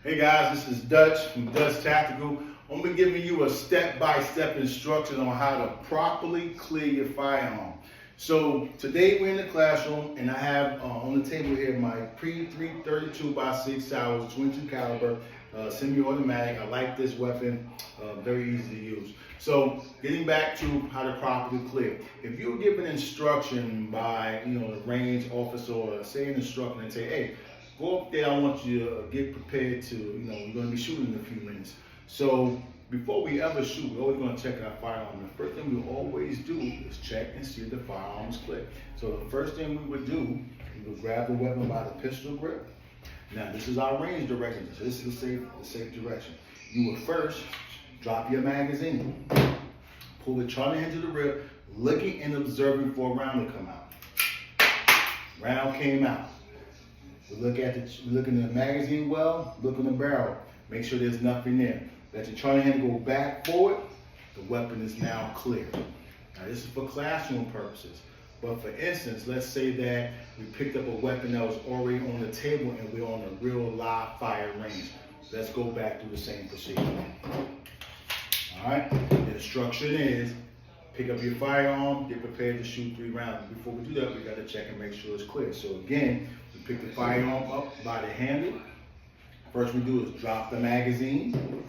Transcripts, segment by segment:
Hey guys, this is Dutch from Dutch Tactical. I'm going to be giving you a step-by-step instruction on how to properly clear your firearm. So today we're in the classroom and I have on the table here my pre-332 by 6 hours 22 caliber semi-automatic. I like this weapon, very easy to use. So getting back to how to properly clear. If you were given instruction by the range officer or say an instructor and say, hey, go up there, I want you to get prepared to, we're going to be shooting in a few minutes. So before we ever shoot, we're always going to check our firearm. The first thing we always do is check and see if the firearm is clear. So the first thing we would do, we would grab the weapon by the pistol grip. Now this is our range direction. So this is the safe direction. You would first drop your magazine, pull the charging hand to the rear, looking and observing for a round to come out. Round came out. We look in the magazine well, look in the barrel, make sure there's nothing there. Let your charging hand go back forward, the weapon is now clear. Now this is for classroom purposes, but for instance, let's say that we picked up a weapon that was already on the table and we're on a real live fire range. Let's go back through the same procedure. All right, the instruction is, pick up your firearm, get prepared to shoot 3 rounds. Before we do that, we got to check and make sure it's clear. So again, we pick the firearm up by the handle. First we do is drop the magazine,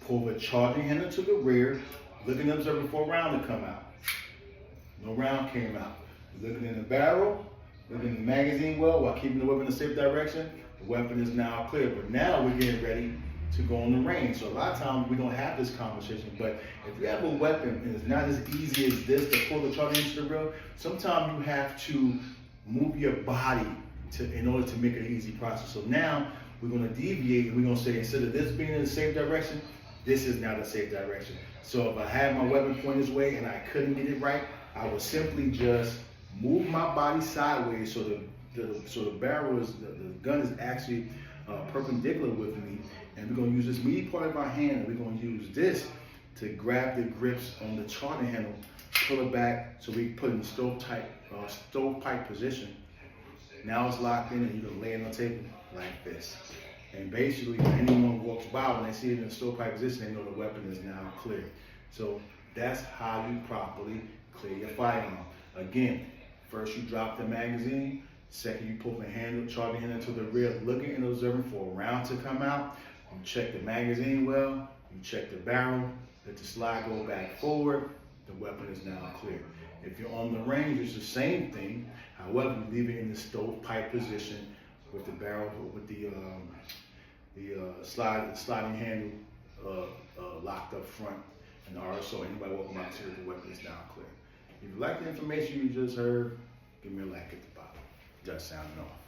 pull the charging handle to the rear, look and observe for a round to come out. No round came out. Looking in the barrel, looking in the magazine well while keeping the weapon in the safe direction, the weapon is now clear. But now we're getting ready to go on the range. So a lot of times we don't have this conversation, but if you have a weapon and it's not as easy as this to pull the charging into the rear, sometimes you have to move your body in order to make it an easy process. So now we're going to deviate and we're going to say, instead of this being in the safe direction, this is now the safe direction. So if I had my weapon pointed this way and I couldn't get it right, I would simply just move my body sideways so the barrel is, the gun is actually perpendicular with me, and we're going to use this meaty part of our hand, and we're going to use this to grab the grips on the charging handle, pull it back so we put it in stovepipe position. Now it's locked in and you can lay it on the table like this. And basically when anyone walks by, when they see it in the stovepipe position, they know the weapon is now clear. So that's how you properly clear your firearm. Again, first you drop the magazine, second you pull the charging handle to the rear, looking and observing for a round to come out. You check the magazine well, you check the barrel, let the slide go back forward, the weapon is now clear. If you're on the range, it's the same thing. However, you leave it in the stovepipe position with the barrel, with the sliding handle locked up front. And also, anybody walking out here, the weapon is now clear. If you like the information you just heard, give me a like at the bottom. Just sounding off.